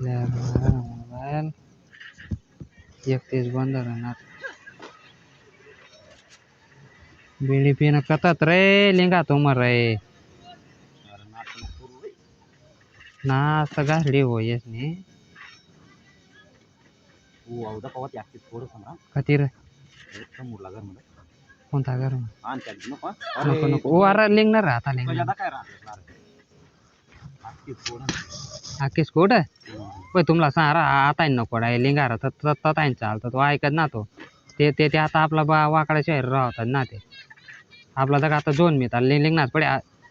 Mobile 31 बंद राहणार. बीड़ी पीना कतत रे लिंगा तुम रे ना सगासडी हो येस नी कती रे कोणता घर नको नको वारा लिंगणार आता लिंगणार आकीस कोड होय तुम्हाला सांगा आता नको लिंगार तर चालतं तो ऐकत ना तो ते आता आपला वाकडा शहर राहतात ना ते आपला जग आता जोन मी लिंगणार पडे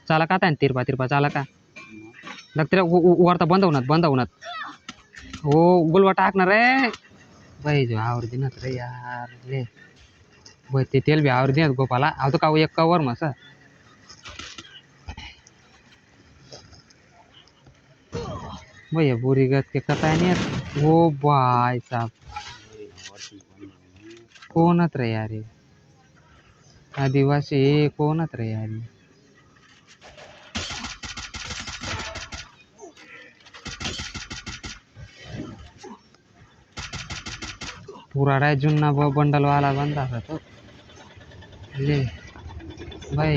चाला का आता तिरपा तिरपा चाला का तिला वरता बंद होणार हो गुलवा टाकणार रे बाई जो आवडती ना रे यार ले बाई ते तेल बी आवडती ना गोपाला अहो तो का एक कवर मस भैया बुरी गत के कथा नहीं वो भाई साहब कोणत रे यार आदिवासी कोणत रे यार पुराडा जुन्ना बंडल वाला बंदा था तो ले भाई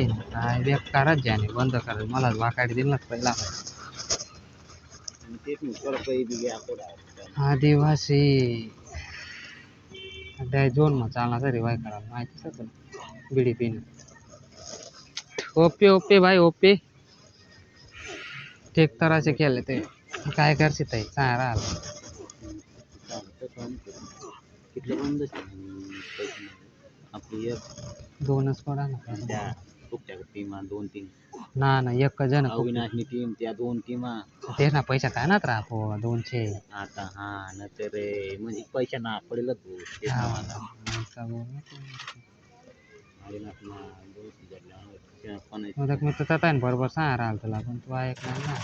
बेकारच जाने बंद कर मला वाकाडी दिल ना पहिला आदिवासी जोन में चालना से रिवाइव करा माहिती सर बीड़ी पीने ओपे ओपे भाई ओपे ठीक तरह से खेल लेते काय कर सकते सारा दोनच पडा ना ना ना एक जण अविनाशनी टीम त्या दोन टीमा ते ना पैसा काय ना राहतो 200 आता हा न तर म्हणजे पैसा ना पडेलच मग मी तर आहे बरोबर सांगा राहिल तुला पण तू ऐकणार ना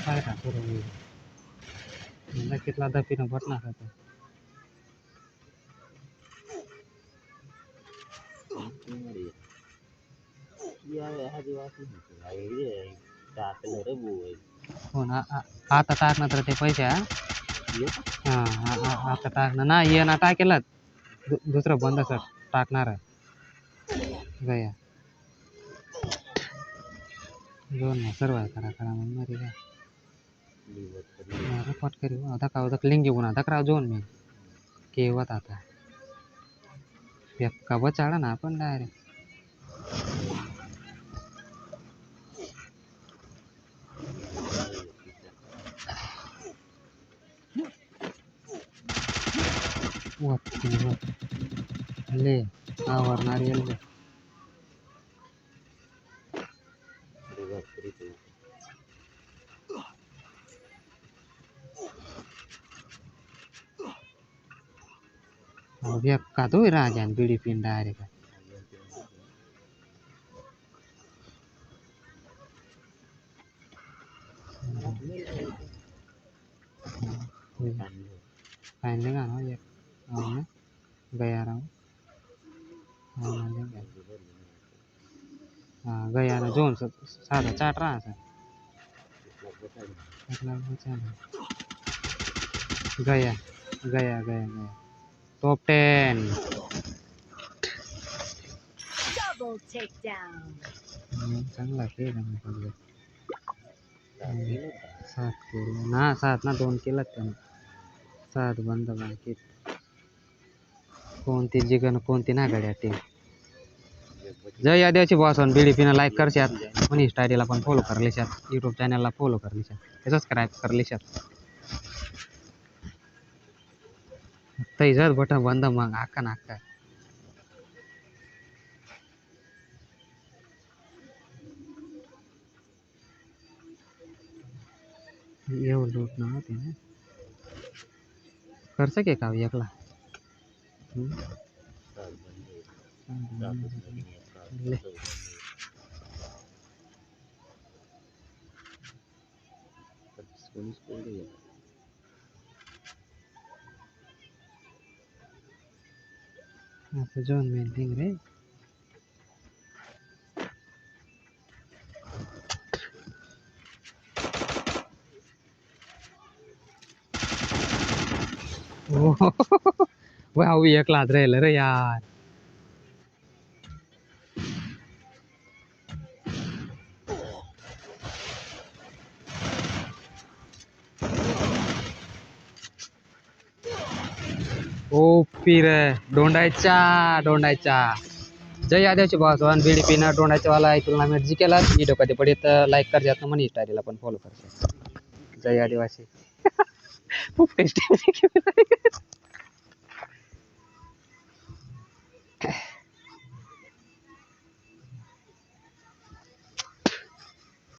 काय राहतो कितला दपीनं बटणार होतं हो ना आता टाकणार तर ते पैसे हां आता टाकणार ना ये ना टाकेलच दुसरं बंद सर टाकणार गया दोन सर्व करा करा मग मरी का पट करी धक्का लिंगी गुणा धकरा जोन मी केवत आता का बचाडा ना आपण डायरेक्ट ले आवरणार येईल का तो राजा बीड़ी पिन डायरेक्ट फाइन लेगा ना ये हमने गया रहा हाँ गया ना जोन सादा चाट रहा है गया गया गया गया टॉप 10 चांगला खेळ आहे 7 केलं ना 7 ना 2 केलं त्याने 7 बंद बाकी कोणती जिगन कोणती ना गाड्या टीम जय आदिवासी बॉस ऑन बीडी पिना लाइक कर शात मनी स्टाईलला पण फॉलो कर ले शात यूट्यूब चॅनलला फॉलो कर ले शात सबस्क्राइब कर ले शात तैजत बटन बंद मग आका नाका एवढं लूट ना होते ना कर सके का एकला ले आता जोन मेंटिंग रे भाऊ एकलाच राहिलं रे यार. ओ पीर डोंडायचा डोंडायचा. जय आदिवासी भावासोन बीडी पिना डोंडायचा वाला ऐकून आम्ही जी केला व्हिडिओ कधी पडे तर लाईक कर जात म्हणे स्टाईलला पण फॉलो कर. जय आदिवासी. खूप टेस्टी